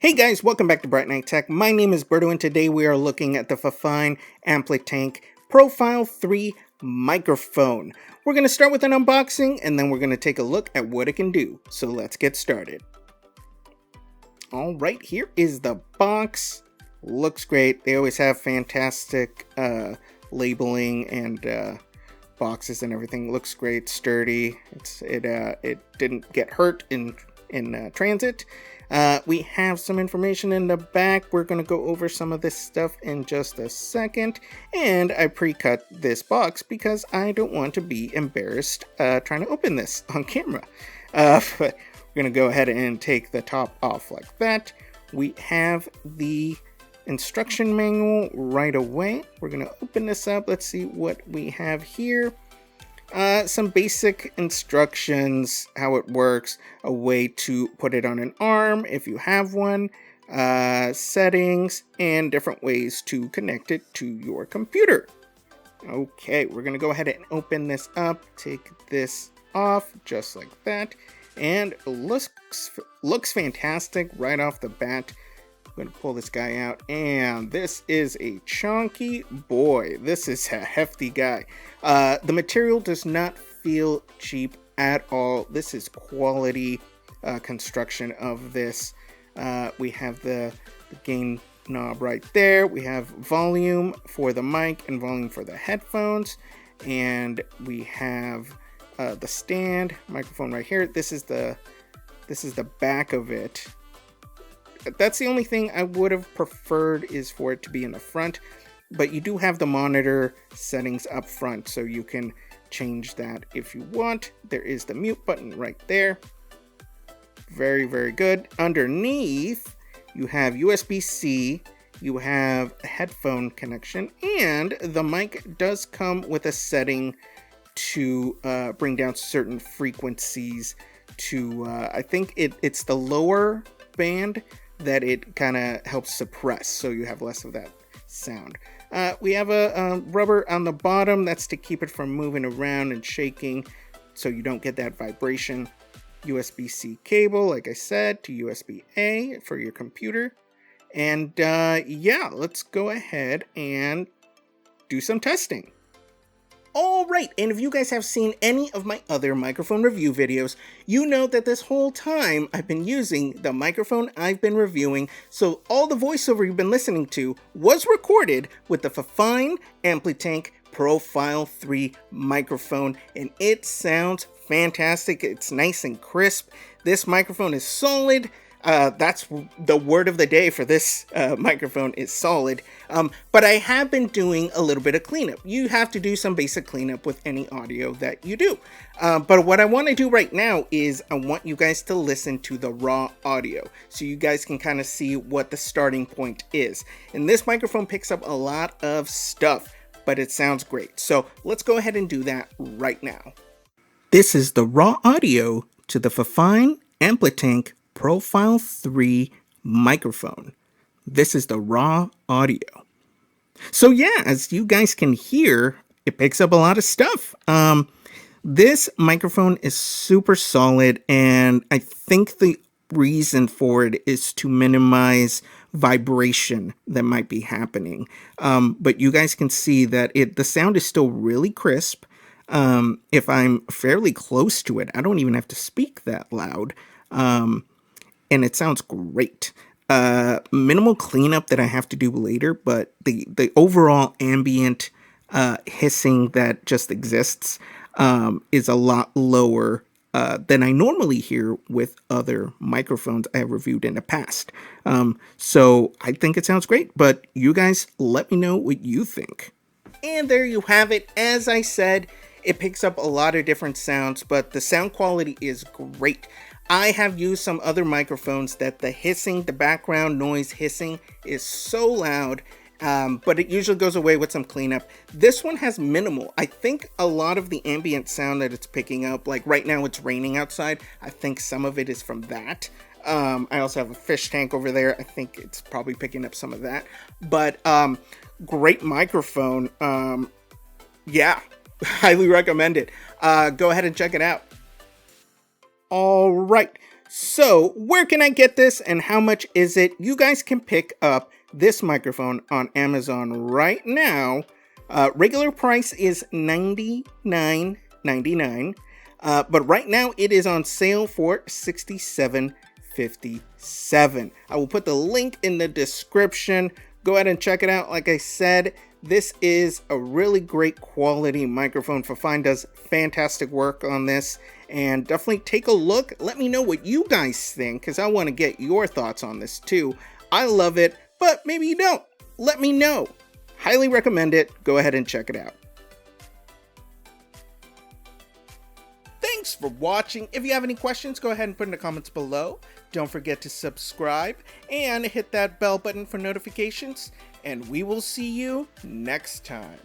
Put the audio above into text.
Hey guys, welcome back to brightnighttech. My name is Berto and today we are looking at the Fifine Amplitank Profile 3 microphone. We're going to start with an unboxing and then we're going to take a look at what it can do. So let's get started. Alright, here is the box. Looks great. They always have fantastic labeling and boxes and everything. Looks great, sturdy. It didn't get hurt in transit. We have some information in the back. We're going to go over some of this stuff in just a second. And I pre-cut this box because I don't want to be embarrassed trying to open this on camera. But we're going to go ahead and take the top off like that. We have the instruction manual right away. We're going to open this up. Let's see what we have here. Some basic instructions, how it works, a way to put it on an arm if you have one, settings, and different ways to connect it to your computer. Okay, we're going to go ahead and open this up, take this off just like that, and it looks fantastic right off the bat. I'm going to pull this guy out, and this is a chunky boy. This is a hefty guy. The material does not feel cheap at all. This is quality construction of this. We have the gain knob right there. We have volume for the mic and volume for the headphones. And we have the stand microphone right here. This is the back of it. That's the only thing I would have preferred is for it to be in the front, but you do have the monitor settings up front, so you can change that if you want. There is the mute button right there. Very, very good. Underneath, you have USB-C, you have a headphone connection, and the mic does come with a setting to bring down certain frequencies to, I think it's the lower band that it kind of helps suppress, so you have less of that sound. We have a rubber on the bottom. That's to keep it from moving around and shaking, so you don't get that vibration. USB-C cable, like I said, to USB-A for your computer. And yeah, let's go ahead and do some testing. Alright, and if you guys have seen any of my other microphone review videos, you know that this whole time I've been using the microphone I've been reviewing, so all the voiceover you've been listening to was recorded with the Fifine Amplitank Profile 3 microphone, and it sounds fantastic. It's nice and crisp. This microphone is solid. That's the word of the day for this microphone is solid. But I have been doing a little bit of cleanup. You have to do some basic cleanup with any audio that you do. But what I want to do right now is I want you guys to listen to the raw audio so you guys can kind of see what the starting point is. And this microphone picks up a lot of stuff, but it sounds great. So let's go ahead and do that right now. This is the raw audio to the Fifine Amplitank Profile 3 microphone. This is the raw audio. So yeah, as you guys can hear, it picks up a lot of stuff. This microphone is super solid, and I think the reason for it is to minimize vibration that might be happening. But you guys can see that the sound is still really crisp. If I'm fairly close to it, I don't even have to speak that loud. And it sounds great. Minimal cleanup that I have to do later, but the overall ambient hissing that just exists is a lot lower than I normally hear with other microphones I have reviewed in the past. So I think it sounds great, but you guys let me know what you think. And there you have it. As I said, it picks up a lot of different sounds, but the sound quality is great. I have used some other microphones that the hissing, the background noise hissing is so loud, but it usually goes away with some cleanup. This one has minimal. I think a lot of the ambient sound that it's picking up, like right now it's raining outside, I think some of it is from that. I also have a fish tank over there. I think it's probably picking up some of that. But great microphone. Yeah, highly recommend it. Go ahead and check it out. All right, So where can I get this and how much is it? You guys can pick up this microphone on Amazon right now. Regular price is $99.99, but right now it is on sale for $67.57. I will put the link in the description. Go ahead and check it out. Like I said, this is a really great quality microphone. Fifine does fantastic work on this, and definitely take a look. Let me know what you guys think, because I want to get your thoughts on this too. I love it, but maybe you don't. Let me know. Highly recommend it. Go ahead and check it out. Thanks for watching. If you have any questions, go ahead and put in the comments below. Don't forget to subscribe and hit that bell button for notifications, and we will see you next time.